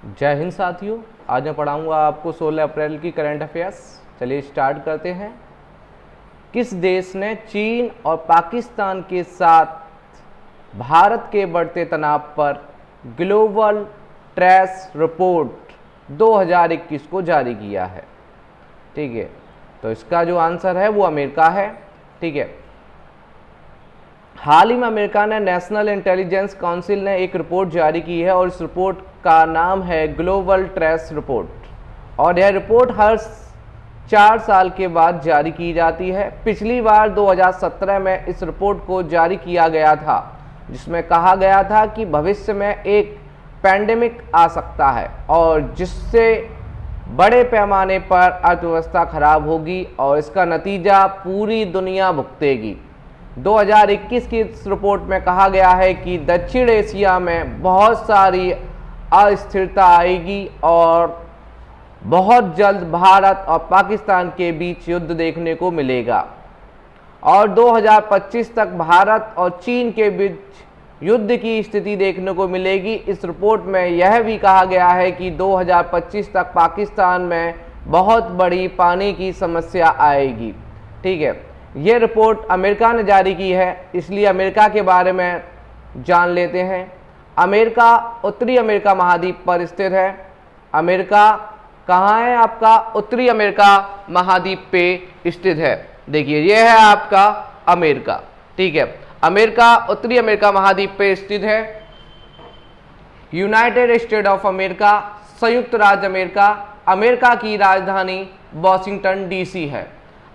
जय हिंद साथियों। आज मैं पढ़ाऊंगा आपको 16 अप्रैल की करंट अफेयर्स। चलिए स्टार्ट करते हैं। किस देश ने चीन और पाकिस्तान के साथ भारत के बढ़ते तनाव पर ग्लोबल ट्रेस रिपोर्ट 2021 को जारी किया है? ठीक है, तो इसका जो आंसर है वो अमेरिका है। ठीक है, हाल ही में अमेरिका ने नेशनल इंटेलिजेंस काउंसिल ने एक रिपोर्ट जारी की है और इस रिपोर्ट का नाम है ग्लोबल ट्रेस रिपोर्ट। और यह रिपोर्ट हर 4 साल के बाद जारी की जाती है। पिछली बार 2017 में इस रिपोर्ट को जारी किया गया था, जिसमें कहा गया था कि भविष्य में एक पैंडेमिक आ सकता है और जिससे बड़े पैमाने पर अर्थव्यवस्था खराब होगी और इसका नतीजा पूरी दुनिया भुगतेगी। 2021 की इस रिपोर्ट में कहा गया है कि दक्षिण एशिया में बहुत सारी अस्थिरता आएगी और बहुत जल्द भारत और पाकिस्तान के बीच युद्ध देखने को मिलेगा और 2025 तक भारत और चीन के बीच युद्ध की स्थिति देखने को मिलेगी। इस रिपोर्ट में यह भी कहा गया है कि 2025 तक पाकिस्तान में बहुत बड़ी पानी की समस्या आएगी। ठीक है, ये रिपोर्ट अमेरिका ने जारी की है, इसलिए अमेरिका के बारे में जान लेते हैं। अमेरिका उत्तरी अमेरिका महाद्वीप पर स्थित है। अमेरिका कहाँ है? आपका उत्तरी अमेरिका महाद्वीप पे स्थित है। देखिए, यह है आपका अमेरिका। ठीक है, अमेरिका उत्तरी अमेरिका महाद्वीप पे स्थित है। यूनाइटेड स्टेट ऑफ अमेरिका, संयुक्त राज्य अमेरिका, अमेरिका की राजधानी वॉशिंगटन डीसी है।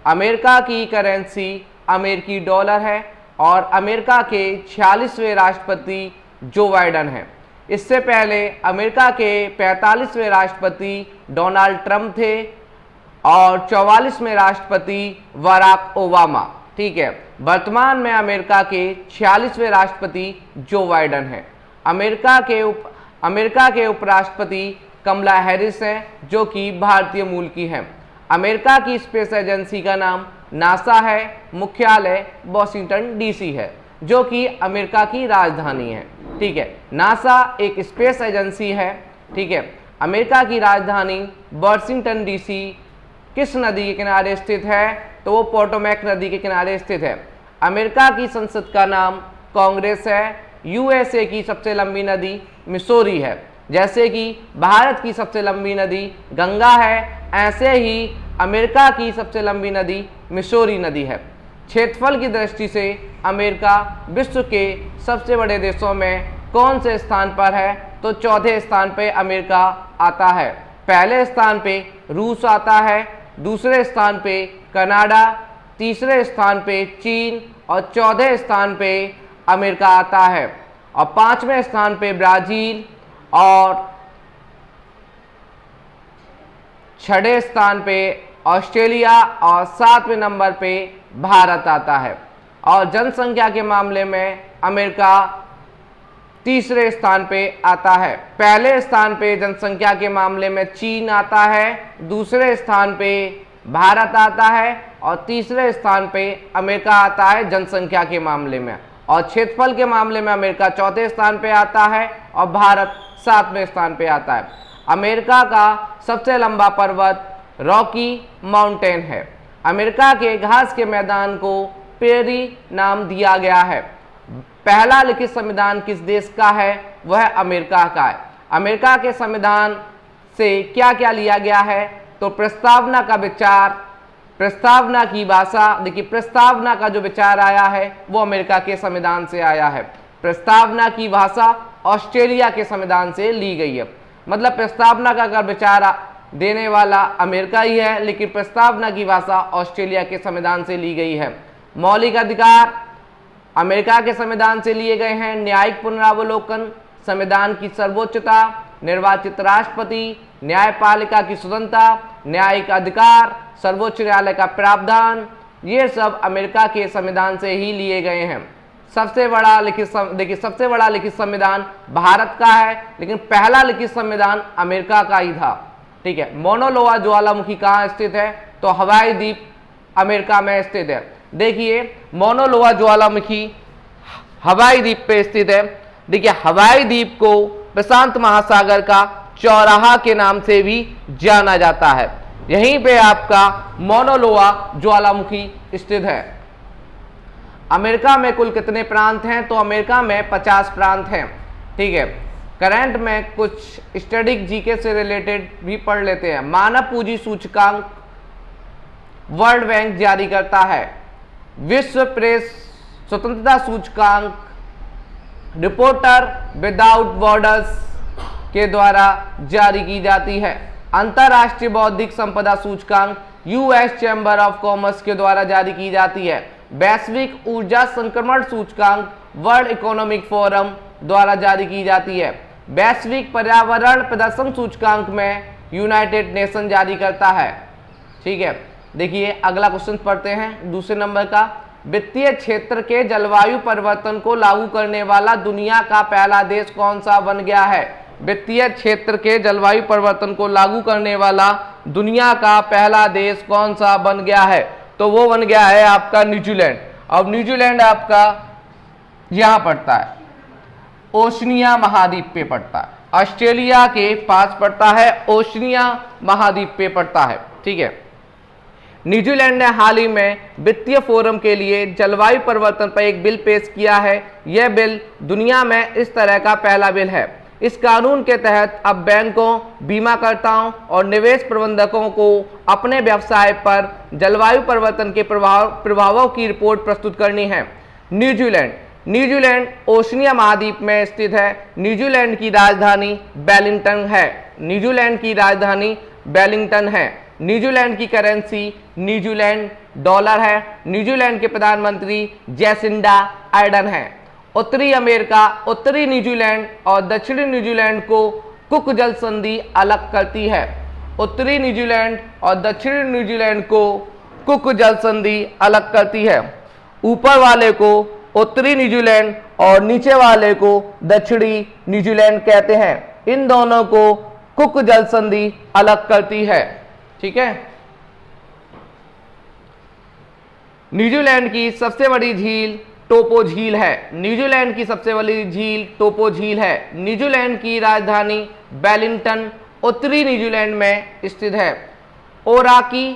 अमेरिका की करेंसी अमेरिकी डॉलर है और अमेरिका के 46वें राष्ट्रपति जो बाइडेन हैं। इससे पहले अमेरिका के 45वें राष्ट्रपति डोनाल्ड ट्रंप थे और 44वें राष्ट्रपति बराक ओबामा। ठीक है, वर्तमान में अमेरिका के 46वें राष्ट्रपति जो बाइडेन हैं। अमेरिका के उपराष्ट्रपति कमला हैरिस हैं, जो कि भारतीय मूल की हैं। अमेरिका की स्पेस एजेंसी का नाम नासा है। मुख्यालय वॉशिंगटन डीसी है, जो कि अमेरिका की राजधानी है। ठीक है, नासा एक स्पेस एजेंसी है। ठीक है, अमेरिका की राजधानी वॉशिंगटन डीसी किस नदी के किनारे स्थित है? तो वो पोटोमैक नदी के किनारे स्थित है। अमेरिका की संसद का नाम कांग्रेस है। यूएसए की सबसे लंबी नदी मिसौरी है। जैसे कि भारत की सबसे लंबी नदी गंगा है, ऐसे ही अमेरिका की सबसे लंबी नदी मिसौरी नदी है। क्षेत्रफल की दृष्टि से अमेरिका विश्व के सबसे बड़े देशों में कौन से स्थान पर है? तो चौथे स्थान पे अमेरिका आता है। पहले स्थान पे रूस आता है, दूसरे स्थान पे कनाडा, तीसरे स्थान पे चीन और चौथे स्थान पे अमेरिका आता है और 5वें स्थान पे ब्राजील और 6ठे स्थान पे ऑस्ट्रेलिया और 7वें नंबर पे भारत आता है। और जनसंख्या के मामले में अमेरिका तीसरे स्थान पे आता है। पहले स्थान पे जनसंख्या के मामले में चीन आता है, दूसरे स्थान पे भारत आता है और तीसरे स्थान पे अमेरिका आता है जनसंख्या के मामले में। और क्षेत्रफल के मामले में अमेरिका चौथे स्थान पे आता है और भारत 7वें स्थान पे आता है। अमेरिका का सबसे लंबा पर्वत रॉकी माउंटेन है। अमेरिका के घास के मैदान को पेरी नाम दिया गया है। पहला लिखित संविधान किस देश का है? वह अमेरिका का है। अमेरिका के संविधान से क्या क्या लिया गया है? तो प्रस्तावना का विचार, प्रस्तावना की भाषा। देखिए, प्रस्तावना का जो विचार आया है वो अमेरिका के संविधान से आया है। प्रस्तावना की भाषा ऑस्ट्रेलिया के संविधान से ली गई है। मतलब प्रस्तावना का अगर विचार देने वाला अमेरिका ही है, लेकिन प्रस्तावना की भाषा ऑस्ट्रेलिया के संविधान से ली गई है। मौलिक अधिकार अमेरिका के संविधान से लिए गए हैं। न्यायिक पुनरावलोकन, संविधान की सर्वोच्चता, निर्वाचित राष्ट्रपति, न्यायपालिका की स्वतंत्रता, न्यायिक अधिकार, सर्वोच्च न्यायालय का प्रावधान, ये सब अमेरिका के संविधान से ही लिए गए हैं। सबसे बड़ा लिखित संविधान भारत का है, लेकिन पहला लिखित संविधान अमेरिका का ही था। ठीक है, मौना लोआ ज्वालामुखी कहाँ स्थित है? तो हवाई द्वीप अमेरिका में स्थित है। देखिए, मौना लोआ ज्वालामुखी हवाई द्वीप पे स्थित है। देखिए, हवाई द्वीप को प्रशांत महासागर का चौराहा के नाम से भी जाना जाता है। यहीं पे आपका मौना लोआ ज्वालामुखी स्थित है। अमेरिका में कुल कितने प्रांत हैं? तो अमेरिका में 50 प्रांत हैं। ठीक है, करंट में कुछ स्टैटिक जीके से रिलेटेड भी पढ़ लेते हैं। मानव पूंजी सूचकांक वर्ल्ड बैंक जारी करता है। विश्व प्रेस स्वतंत्रता सूचकांक रिपोर्टर विदाउट बॉर्डर्स के द्वारा जारी की जाती है। अंतरराष्ट्रीय बौद्धिक संपदा सूचकांक यूएस चैम्बर ऑफ कॉमर्स के द्वारा जारी की जाती है। वैश्विक ऊर्जा संक्रमण सूचकांक वर्ल्ड इकोनॉमिक फोरम द्वारा जारी की जाती है। वैश्विक पर्यावरण प्रदर्शन सूचकांक में यूनाइटेड नेशन जारी करता है। ठीक है, देखिए अगला क्वेश्चन पढ़ते हैं दूसरे नंबर का। वित्तीय क्षेत्र के जलवायु परिवर्तन को लागू करने वाला दुनिया का पहला देश कौन सा बन गया है? वित्तीय क्षेत्र के जलवायु परिवर्तन को लागू करने वाला दुनिया का पहला देश कौन सा बन गया है? तो वो बन गया है आपका न्यूजीलैंड। अब न्यूजीलैंड आपका यहां पड़ता है, ओशनिया महाद्वीप पे पड़ता है। ऑस्ट्रेलिया के पास पड़ता है, ओशनिया महाद्वीप पे पड़ता है। ठीक है, न्यूजीलैंड ने हाल ही में वित्तीय फोरम के लिए जलवायु परिवर्तन पर एक बिल पेश किया है। यह बिल दुनिया में इस तरह का पहला बिल है। इस कानून के तहत अब बैंकों, बीमाकर्ताओं और निवेश प्रबंधकों को अपने व्यवसाय पर जलवायु परिवर्तन के प्रभावों की रिपोर्ट प्रस्तुत करनी है। न्यूजीलैंड ओशनिया महाद्वीप में स्थित है। न्यूजीलैंड की राजधानी वेलिंगटन है। न्यूजीलैंड की राजधानी वेलिंगटन है। न्यूजीलैंड की करेंसी न्यूजीलैंड डॉलर है। न्यूजीलैंड के प्रधानमंत्री जैसिंडा आर्डन है। उत्तरी अमेरिका, उत्तरी न्यूजीलैंड और दक्षिणी न्यूजीलैंड को कुक जल संधि अलग करती है। उत्तरी न्यूजीलैंड और दक्षिणी न्यूजीलैंड को कुक जल संधि अलग करती है। ऊपर वाले को उत्तरी न्यूजीलैंड और नीचे वाले को दक्षिणी न्यूजीलैंड कहते हैं। इन दोनों को कुक जल संधि अलग करती है। ठीक है, न्यूजीलैंड की सबसे बड़ी झील टोपो झील है। न्यूजीलैंड की सबसे बड़ी झील टोपो झील है। न्यूजीलैंड की राजधानी वेलिंगटन उत्तरी न्यूजीलैंड में स्थित है। ओराकी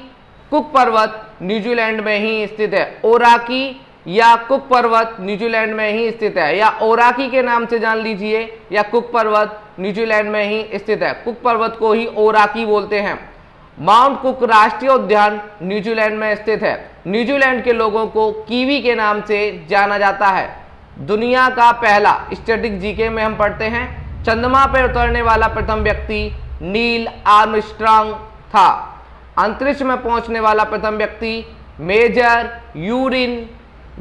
कुक पर्वत न्यूजीलैंड में ही स्थित है। ओराकी या कुक पर्वत न्यूजीलैंड में ही स्थित है, या ओराकी के नाम से जान लीजिए, या कुक पर्वत न्यूजीलैंड में ही स्थित है। कुक पर्वत को ही ओराकी बोलते हैं। माउंट कुक राष्ट्रीय उद्यान न्यूजीलैंड में स्थित है। न्यूजीलैंड के लोगों को कीवी के नाम से जाना जाता है। दुनिया का पहला स्टैटिक जीके में हम पढ़ते हैं, चंद्रमा पर उतरने वाला प्रथम व्यक्ति नील आर्मस्ट्रांग था। अंतरिक्ष में पहुंचने वाला प्रथम व्यक्ति मेजर यूरिन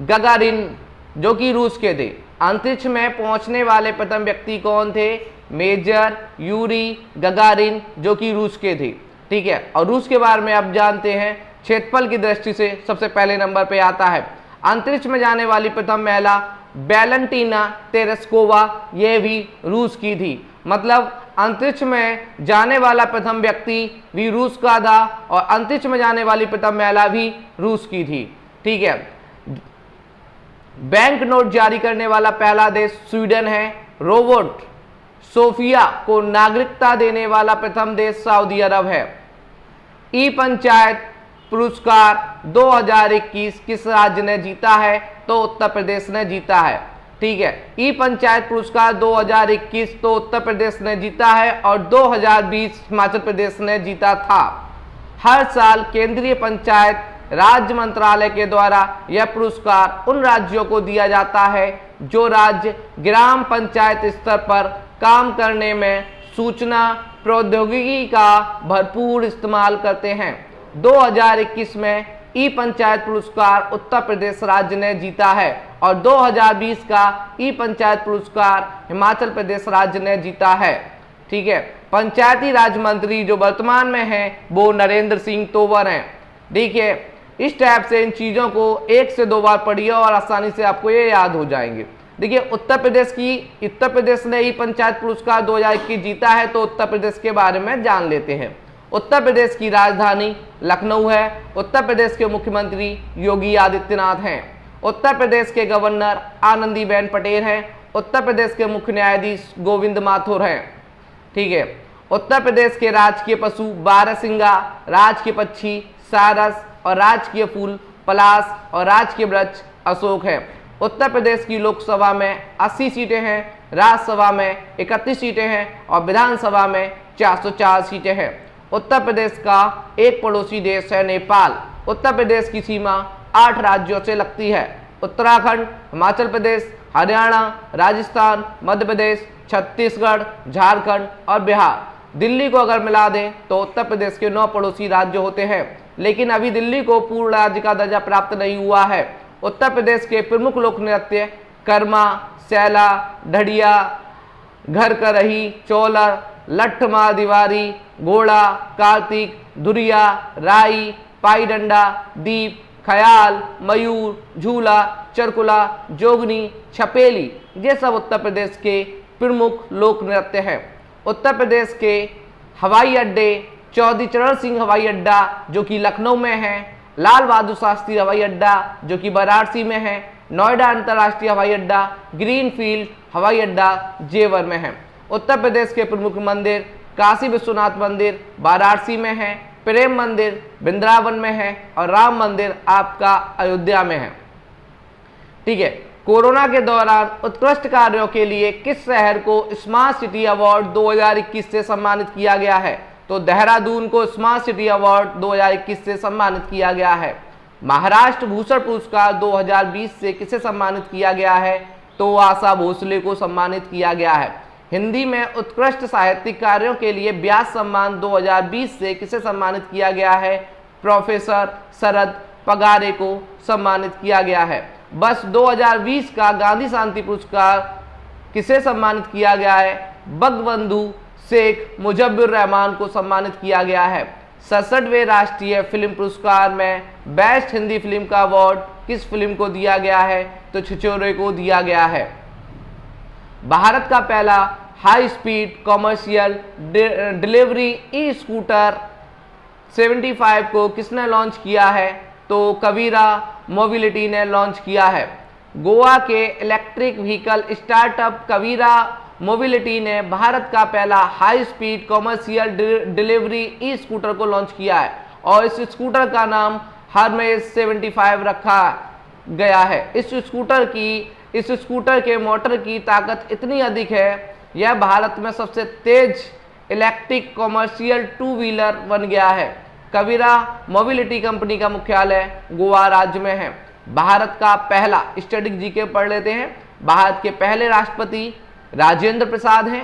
गगारिन जो कि रूस के थे। अंतरिक्ष में पहुंचने वाले प्रथम व्यक्ति कौन थे? मेजर यूरी गगारिन जो कि रूस के थे। ठीक है, और रूस के बारे में आप जानते हैं, क्षेत्रफल की दृष्टि से सबसे पहले नंबर पे आता है। अंतरिक्ष में जाने वाली प्रथम महिला वैलेंटीना तेरेस्कोवा, यह भी रूस की थी। मतलब अंतरिक्ष में जाने वाला प्रथम व्यक्ति भी रूस का था और अंतरिक्ष में जाने वाली प्रथम महिला भी रूस की थी। ठीक है, बैंक नोट जारी करने वाला पहला देश स्वीडन है। रोबोट सोफिया को नागरिकता देने वाला प्रथम देश सऊदी अरब है। ई पंचायत पुरस्कार 2021 किस राज्य ने जीता है? तो उत्तर प्रदेश ने जीता है। ठीक है, ई पंचायत पुरस्कार 2021 तो उत्तर प्रदेश ने जीता है और 2020 हिमाचल प्रदेश ने जीता था। हर साल केंद्रीय पंचायत राज्य मंत्रालय के द्वारा यह पुरस्कार उन राज्यों को दिया जाता है जो राज्य ग्राम पंचायत स्तर पर काम करने में सूचना प्रौद्योगिकी का भरपूर इस्तेमाल करते हैं। 2021 में ई पंचायत पुरस्कार उत्तर प्रदेश राज्य ने जीता है और 2020 का ई पंचायत पुरस्कार हिमाचल प्रदेश राज्य ने जीता है। ठीक है, पंचायती राज मंत्री जो वर्तमान में हैं वो नरेंद्र सिंह तोमर हैं। देखिए, इस टाइप से इन चीज़ों को 1 से 2 बार पढ़िए और आसानी से आपको ये याद हो जाएंगे। देखिए, उत्तर प्रदेश ने ई पंचायत पुरस्कार 2021 जीता है, तो उत्तर प्रदेश के बारे में जान लेते हैं। उत्तर प्रदेश की राजधानी लखनऊ है। उत्तर प्रदेश के मुख्यमंत्री योगी आदित्यनाथ हैं। उत्तर प्रदेश के गवर्नर आनंदीबेन पटेल हैं। उत्तर प्रदेश के मुख्य न्यायाधीश गोविंद माथुर हैं। ठीक है, उत्तर प्रदेश के राजकीय पशु बारहसिंगा, राजकीय पक्षी सारस और राजकीय फूल पलाश और राजकीय वृक्ष अशोक है। उत्तर प्रदेश की लोकसभा में 80 सीटें हैं, राज्यसभा में 31 सीटें हैं और विधानसभा में 404 सीटें हैं। उत्तर प्रदेश का एक पड़ोसी देश है नेपाल। उत्तर प्रदेश की सीमा 8 राज्यों से लगती है, उत्तराखंड, हिमाचल प्रदेश, हरियाणा, राजस्थान, मध्य प्रदेश, छत्तीसगढ़, झारखंड और बिहार। दिल्ली को अगर मिला दें तो उत्तर प्रदेश के 9 पड़ोसी राज्य होते हैं, लेकिन अभी दिल्ली को पूर्ण राज्य का दर्जा प्राप्त नहीं हुआ है। उत्तर प्रदेश के प्रमुख लोक नृत्य कर्मा, सैला, ढडिया, घर करही, चौलर, लट्ठमा दीवारी, घोड़ा, कार्तिक, धुरिया, राई, पाई डंडा, दीप, ख्याल, मयूर, झूला, चरकुला, जोगनी, छपेली, ये सब उत्तर प्रदेश के प्रमुख लोक नृत्य हैं। उत्तर प्रदेश के हवाई अड्डे चौधरी चरण सिंह हवाई अड्डा जो कि लखनऊ में है, लाल बहादुर शास्त्री हवाई अड्डा जो कि वाराणसी में है, नोएडा अंतर्राष्ट्रीय हवाई अड्डा, ग्रीनफील्ड हवाई अड्डा जेवर में है। उत्तर प्रदेश के प्रमुख मंदिर काशी विश्वनाथ मंदिर वाराणसी में है, प्रेम मंदिर वृंदावन में है और राम मंदिर आपका अयोध्या में है। ठीक है, कोरोना के दौरान उत्कृष्ट कार्यों के लिए किस शहर को स्मार्ट सिटी अवार्ड 2021 से सम्मानित किया गया है? तो देहरादून को स्मार्ट सिटी अवार्ड 2021 से सम्मानित किया गया है। महाराष्ट्र भूषण पुरस्कार 2020 से किसे सम्मानित किया गया है? तो आशा भोसले को सम्मानित किया गया है। हिंदी में उत्कृष्ट साहित्यिक कार्यों के लिए व्यास सम्मान 2020 से किसे सम्मानित किया गया है? प्रोफेसर शरद पगारे को सम्मानित किया गया है। बस 2020 का गांधी शांति पुरस्कार किसे सम्मानित किया गया है? बंगबंधु शेख मुजब्बिर रहमान को सम्मानित किया गया है। 67वें राष्ट्रीय फिल्म पुरस्कार में बेस्ट हिंदी फिल्म का अवार्ड किस फिल्म को दिया गया है? तो छिछोरे को दिया गया है। भारत का पहला high speed commercial delivery e scooter 75 को किसने लॉन्च किया है? तो कबीरा मोबिलिटी ने लॉन्च किया है। गोवा के इलेक्ट्रिक व्हीकल स्टार्टअप कबीरा मोबिलिटी ने भारत का पहला high speed commercial delivery e scooter को लॉन्च किया है और इस स्कूटर का नाम हरमेस 75 रखा गया है। इस स्कूटर के मोटर की ताकत इतनी अधिक है, यह भारत में सबसे तेज इलेक्ट्रिक कॉमर्शियल 2 व्हीलर बन गया है। कबीरा मोबिलिटी कंपनी का मुख्यालय गोवा राज्य में है। भारत का पहला स्टैटिक जीके पढ़ लेते हैं। भारत के पहले राष्ट्रपति राजेंद्र प्रसाद हैं।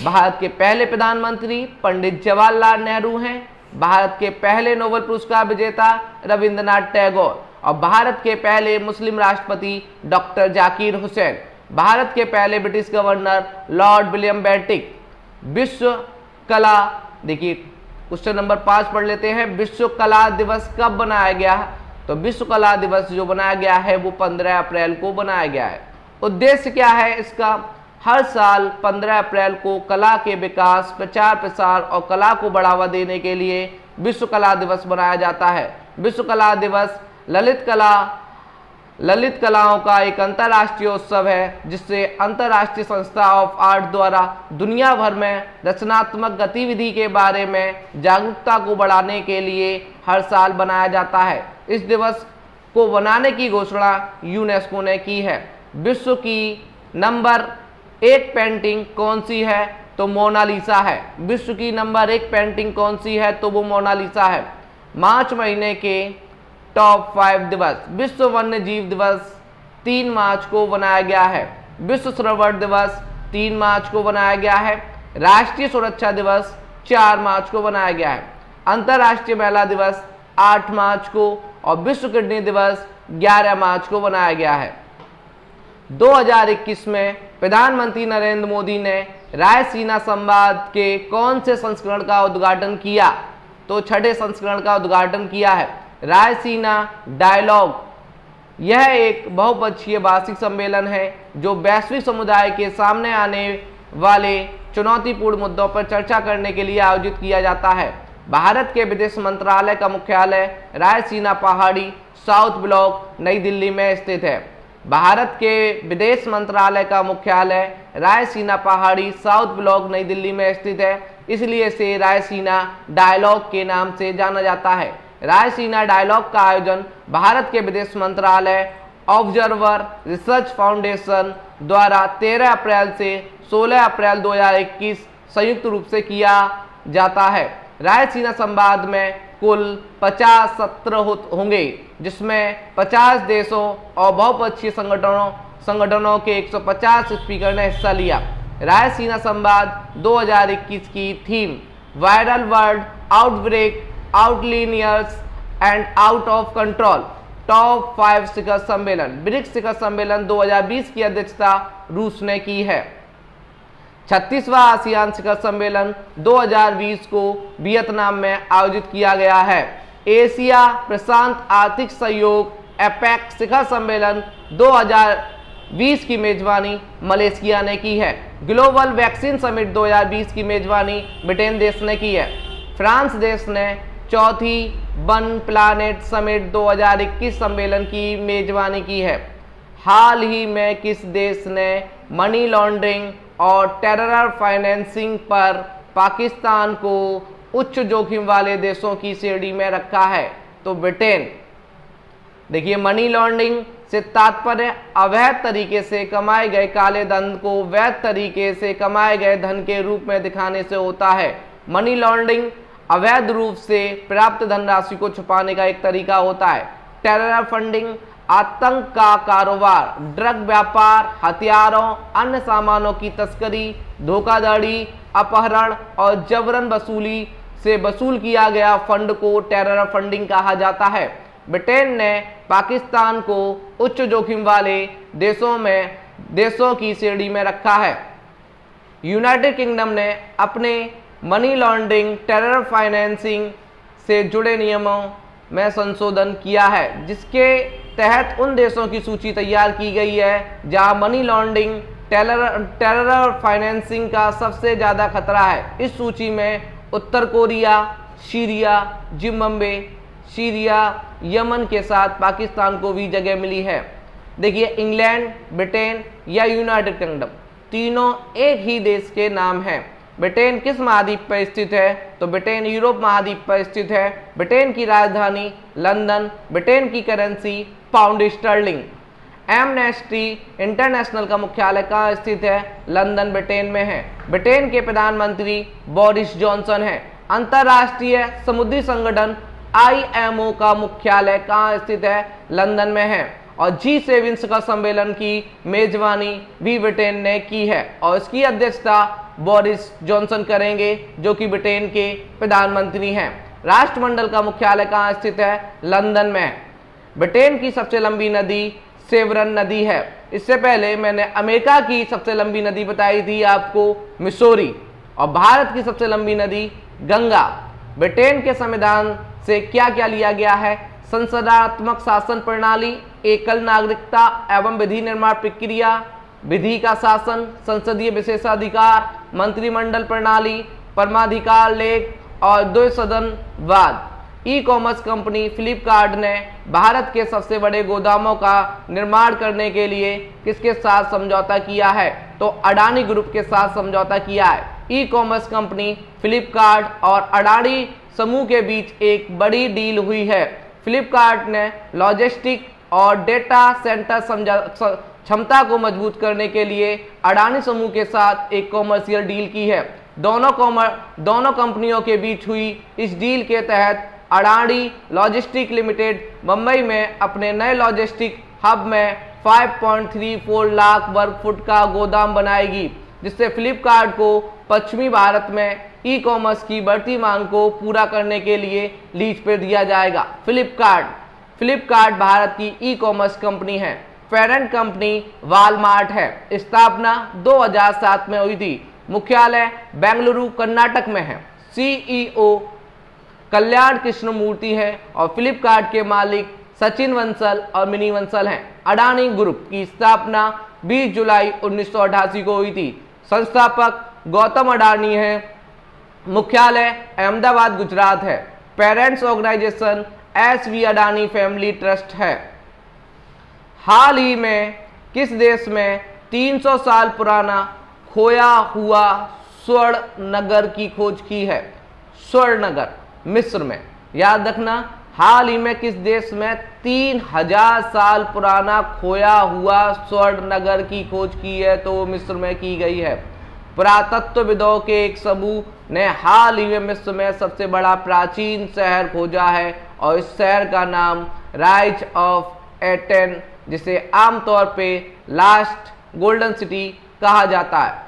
भारत के पहले प्रधानमंत्री पंडित जवाहरलाल नेहरू हैं। भारत के पहले नोबेल पुरस्कार विजेता रविंद्रनाथ टैगोर और भारत के पहले मुस्लिम राष्ट्रपति डॉक्टर जाकिर हुसैन। भारत के पहले British governor Lord William Bentinck. विश्व कला, देखिए क्वेश्चन नंबर 5 पढ़ लेते हैं। विश्व कला दिवस कब बनाया गया? तो विश्व कला दिवस जो बनाया गया है वो 15 अप्रैल को बनाया गया है। उद्देश्य क्या है इसका? हर साल 15 अप्रैल को कला के विकास, प्रचार प्रसार और कला को बढ़ावा देने के लिए विश्व कला दिवस मनाया जाता है। विश्व कला दिवस ललित कलाओं का एक अंतर्राष्ट्रीय उत्सव है जिससे अंतर्राष्ट्रीय संस्था ऑफ आर्ट द्वारा दुनिया भर में रचनात्मक गतिविधि के बारे में जागरूकता को बढ़ाने के लिए हर साल बनाया जाता है। इस दिवस को बनाने की घोषणा यूनेस्को ने की है। विश्व की नंबर 1 पेंटिंग कौन सी है? तो मोनालिसा है। विश्व की नंबर 1 पेंटिंग कौन सी है? तो वो मोनालिसा है। मार्च महीने के टॉप 5 दिवस। विश्व वन्य जीव दिवस 3 मार्च को बनाया गया है। विश्व सरोवर दिवस 3 मार्च को बनाया गया है। राष्ट्रीय सुरक्षा दिवस 4 मार्च को बनाया गया है। अंतर्राष्ट्रीय महिला दिवस 8 मार्च को और विश्व किडनी दिवस 11 मार्च को बनाया गया है। 2021 में प्रधानमंत्री नरेंद्र मोदी ने रायसीना संवाद के कौन से संस्करण का उद्घाटन किया? तो 6ठे संस्करण का उद्घाटन किया है। रायसीना डायलॉग यह एक बहुपक्षीय वार्षिक सम्मेलन है जो वैश्विक समुदाय के सामने आने वाले चुनौतीपूर्ण मुद्दों पर चर्चा करने के लिए आयोजित किया जाता है। भारत के विदेश मंत्रालय का मुख्यालय रायसीना पहाड़ी साउथ ब्लॉक नई दिल्ली में स्थित है। भारत के विदेश मंत्रालय का मुख्यालय रायसीना पहाड़ी साउथ ब्लॉक नई दिल्ली में स्थित है। इसलिए इसे रायसीना डायलॉग के नाम से जाना जाता है। रायसीना डायलॉग का आयोजन भारत के विदेश मंत्रालय, ऑब्जर्वर रिसर्च फाउंडेशन द्वारा 13 अप्रैल से 16 अप्रैल 2021 संयुक्त रूप से किया जाता है। रायसीना संवाद में कुल 50 सत्र होंगे, जिसमें 50 देशों और बहुपक्षीय संगठनों के 150 स्पीकर ने हिस्सा लिया। रायसीना संवाद 2021 की theme viral world outbreak, outliers and out of control, top 5 शिखर सम्मेलन, ब्रिक्स शिखर सम्मेलन 2020 की अध्यक्षता रूस ने की है। 36वां आसियान शिखर सम्मेलन 2020 को वियतनाम में आयोजित किया गया है। एशिया प्रशांत आर्थिक सहयोग एपेक शिखर सम्मेलन 2020 की मेजबानी मलेशिया ने की है। ग्लोबल वैक्सीन समिट 2020 की मेजबानी ब्रिटेन देश ने की है। फ्रांस देश ने चौथी वन प्लानेट समिट 2021 सम्मेलन की मेजबानी की है। हाल ही में किस देश ने मनी लॉन्ड्रिंग और टेरर फाइनेंसिंग पर पाकिस्तान को उच्च जोखिम वाले देशों की श्रेणी में रखा है? तो ब्रिटेन। देखिए, मनी लॉन्ड्रिंग से तात्पर्य अवैध तरीके से कमाए गए काले धन को वैध तरीके से कमाए गए धन के रूप में दिखाने से होता है। मनी लॉन्ड्रिंग अवैध रूप से प्राप्त धनराशि को छुपाने का एक तरीका होता है। टेरर फंडिंग आतंक का कारोबार, ड्रग व्यापार, हथियारों, अन्य सामानों की तस्करी, धोखाधड़ी, अपहरण और जबरन वसूली से वसूल किया गया फंड को टेरर फंडिंग कहा जाता है। ब्रिटेन ने पाकिस्तान को उच्च जोखिम वाले देशों की श्रेणी में रखा है। यूनाइटेड किंगडम ने अपने मनी लॉन्ड्रिंग, टेरर फाइनेंसिंग से जुड़े नियमों में संशोधन किया है, जिसके तहत उन देशों की सूची तैयार की गई है जहां मनी लॉन्ड्रिंग, टेरर फाइनेंसिंग का सबसे ज़्यादा खतरा है। इस सूची में उत्तर कोरिया, सीरिया, जिम्बाब्वे, यमन के साथ पाकिस्तान को भी जगह मिली है। देखिए, इंग्लैंड, ब्रिटेन या यूनाइटेड किंगडम तीनों एक ही देश के नाम हैं। ब्रिटेन किस महाद्वीप पर स्थित है? तो ब्रिटेन यूरोप महाद्वीप पर स्थित है। ब्रिटेन की राजधानी लंदन, ब्रिटेन की currency pound sterling. Amnesty international का मुख्यालय कहाँ स्थित है? लंदन, ब्रिटेन में है। ब्रिटेन के प्रधानमंत्री बोरिस जॉनसन हैं। अंतर्राष्ट्रीय समुद्री संगठन IMO का मुख्यालय कहाँ स्थित है? लंदन में है। और G7 शिखर सम्मेलन की मेजबानी भी ब्रिटेन ने की है और इसकी अध्यक्षता बोरिस जॉनसन करेंगे, जो कि ब्रिटेन के प्रधानमंत्री हैं। राष्ट्रमंडल का मुख्यालय कहाँ स्थित है? लंदन में है। ब्रिटेन की सबसे लंबी नदी सेवरन नदी है। इससे पहले मैंने अमेरिका की सबसे लंबी नदी बताई थी आपको, मिसौरी, और भारत की सबसे लंबी नदी गंगा। ब्रिटेन के संविधान से क्या क्या लिया गया है? संसदात्मक शासन प्रणाली, एकल नागरिकता एवं विधि निर्माण प्रक्रिया, विधि का शासन, संसदीय विशेषाधिकार, मंत्रिमंडल प्रणाली, परमाधिकार लेख और द्विसदनवाद। ई कॉमर्स कंपनी फ्लिपकार्ट ने भारत के सबसे बड़े गोदामों का निर्माण करने के लिए किसके साथ समझौता किया है? तो अडानी ग्रुप के साथ समझौता किया है। ई कॉमर्स कंपनी फ्लिपकार्ट और अडानी समूह के बीच एक बड़ी डील हुई है। फ्लिपकार्ट ने लॉजिस्टिक और डेटा सेंटर क्षमता को मजबूत करने के लिए अडानी समूह के साथ एक कॉमर्शियल डील की है। दोनों कंपनियों के बीच हुई इस डील के तहत अडानी लॉजिस्टिक लिमिटेड मुंबई में अपने नए लॉजिस्टिक हब में 5.34 लाख वर्ग फुट का गोदाम बनाएगी, जिससे फ्लिपकार्ट को पश्चिमी भारत में ई कॉमर्स की बढ़ती मांग को पूरा करने के लिए लीज पर दिया जाएगा। फ्लिपकार्ट भारत की ई कॉमर्स कंपनी है। पेरेंट कंपनी वॉलमार्ट है। स्थापना 2007 में हुई थी। मुख्यालय बेंगलुरु कर्नाटक में है। CEO कल्याण कृष्णमूर्ति है और फ्लिपकार्ट के मालिक सचिन वंसल और मिनी वंसल हैं। अडानी ग्रुप की स्थापना 20 जुलाई 1988 को हुई थी। संस्थापक गौतम अडानी है। मुख्यालय अहमदाबाद, गुजरात है। Parents organisation SV Adani family trust है। हाल ही में किस देश में 300 साल पुराना खोया हुआ स्वर्ण नगर की खोज की है? स्वर्ण नगर मिस्र में। याद रखना, हाल ही में किस देश में 3000 साल पुराना खोया हुआ स्वर्ण नगर की खोज की है? तो मिस्र में की गई है। पुरातत्वविदों के एक समूह ने हाल ही में मिस्र में सबसे बड़ा प्राचीन शहर खोजा है और इस शहर का नाम राइज ऑफ एटेन, जिसे आमतौर पे लास्ट गोल्डन सिटी कहा जाता है,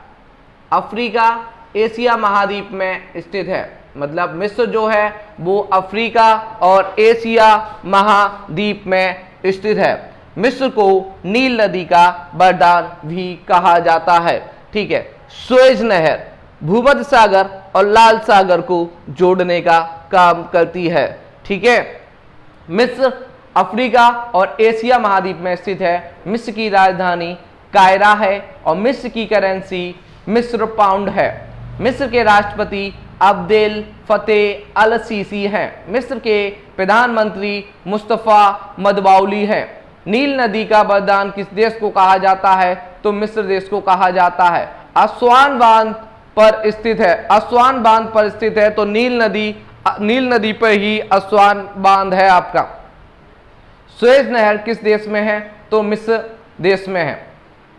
अफ्रीका एशिया महाद्वीप में स्थित है। मतलब मिस्र जो है वो अफ्रीका और एशिया महाद्वीप में स्थित है। मिस्र को नील नदी का वरदान भी कहा जाता है। ठीक है, सुएज नहर भूमध्य सागर और लाल सागर को जोड़ने का काम करती है। ठीक है, मिस्र अफ्रीका और एशिया महाद्वीप में स्थित है। मिस्र की राजधानी कायरा है और मिस्र की करेंसी मिस्र पाउंड है। मिस्र के राष्ट्रपति अब्देल फतेह अल सीसी हैं। मिस्र के प्रधानमंत्री मुस्तफा मदबाउली हैं। नील नदी का वरदान किस देश को कहा जाता है? तो मिस्र देश को कहा जाता है। असवान बांध पर स्थित है। असवान बांध पर स्थित है, तो नील नदी पर ही असवान बांध है आपका। सुएज नहर किस देश में है? तो मिस्र देश में है।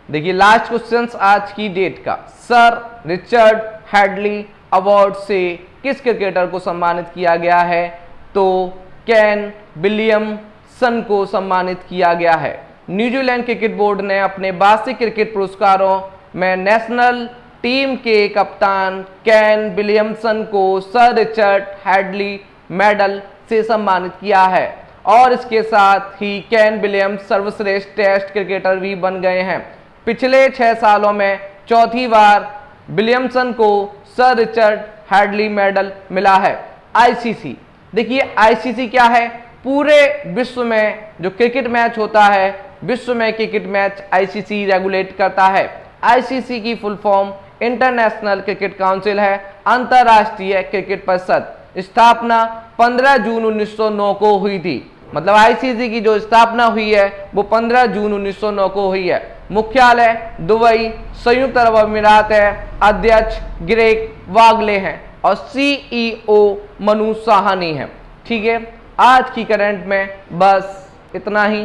देखिए लास्ट क्वेश्चन आज की डेट का, सर रिचर्ड हैडली अवार्ड से किस क्रिकेटर को सम्मानित किया गया है? तो केन विलियमसन को सम्मानित किया गया है। न्यूजीलैंड क्रिकेट बोर्ड ने अपने वार्षिक क्रिकेट पुरस्कारों में नेशनल टीम के कप्तान केन विलियमसन को सर रिचर्ड हैडली मेडल से सम्मानित किया है और इसके साथ ही केन विलियम्स सर्वश्रेष्ठ टेस्ट क्रिकेटर भी बन गए हैं। पिछले 6 सालों में चौथी बार विलियमसन को सर रिचर्ड हैडली मेडल मिला है। आईसीसी, देखिए आईसीसी क्या है? पूरे विश्व में जो क्रिकेट मैच होता है, विश्व में क्रिकेट मैच आईसीसी रेगुलेट करता है। आईसीसी की full form international cricket council है, अंतरराष्ट्रीय क्रिकेट परिषद। स्थापना 15 जून 1909 को हुई थी। मतलब आईसीसी की जो स्थापना हुई है वो 15 जून 1909 को हुई है। मुख्यालय दुबई संयुक्त अरब अमीरात है। अध्यक्ष ग्रेग वागले हैं और सीईओ मनु साहनी है। ठीक है, आज की करंट में बस इतना ही।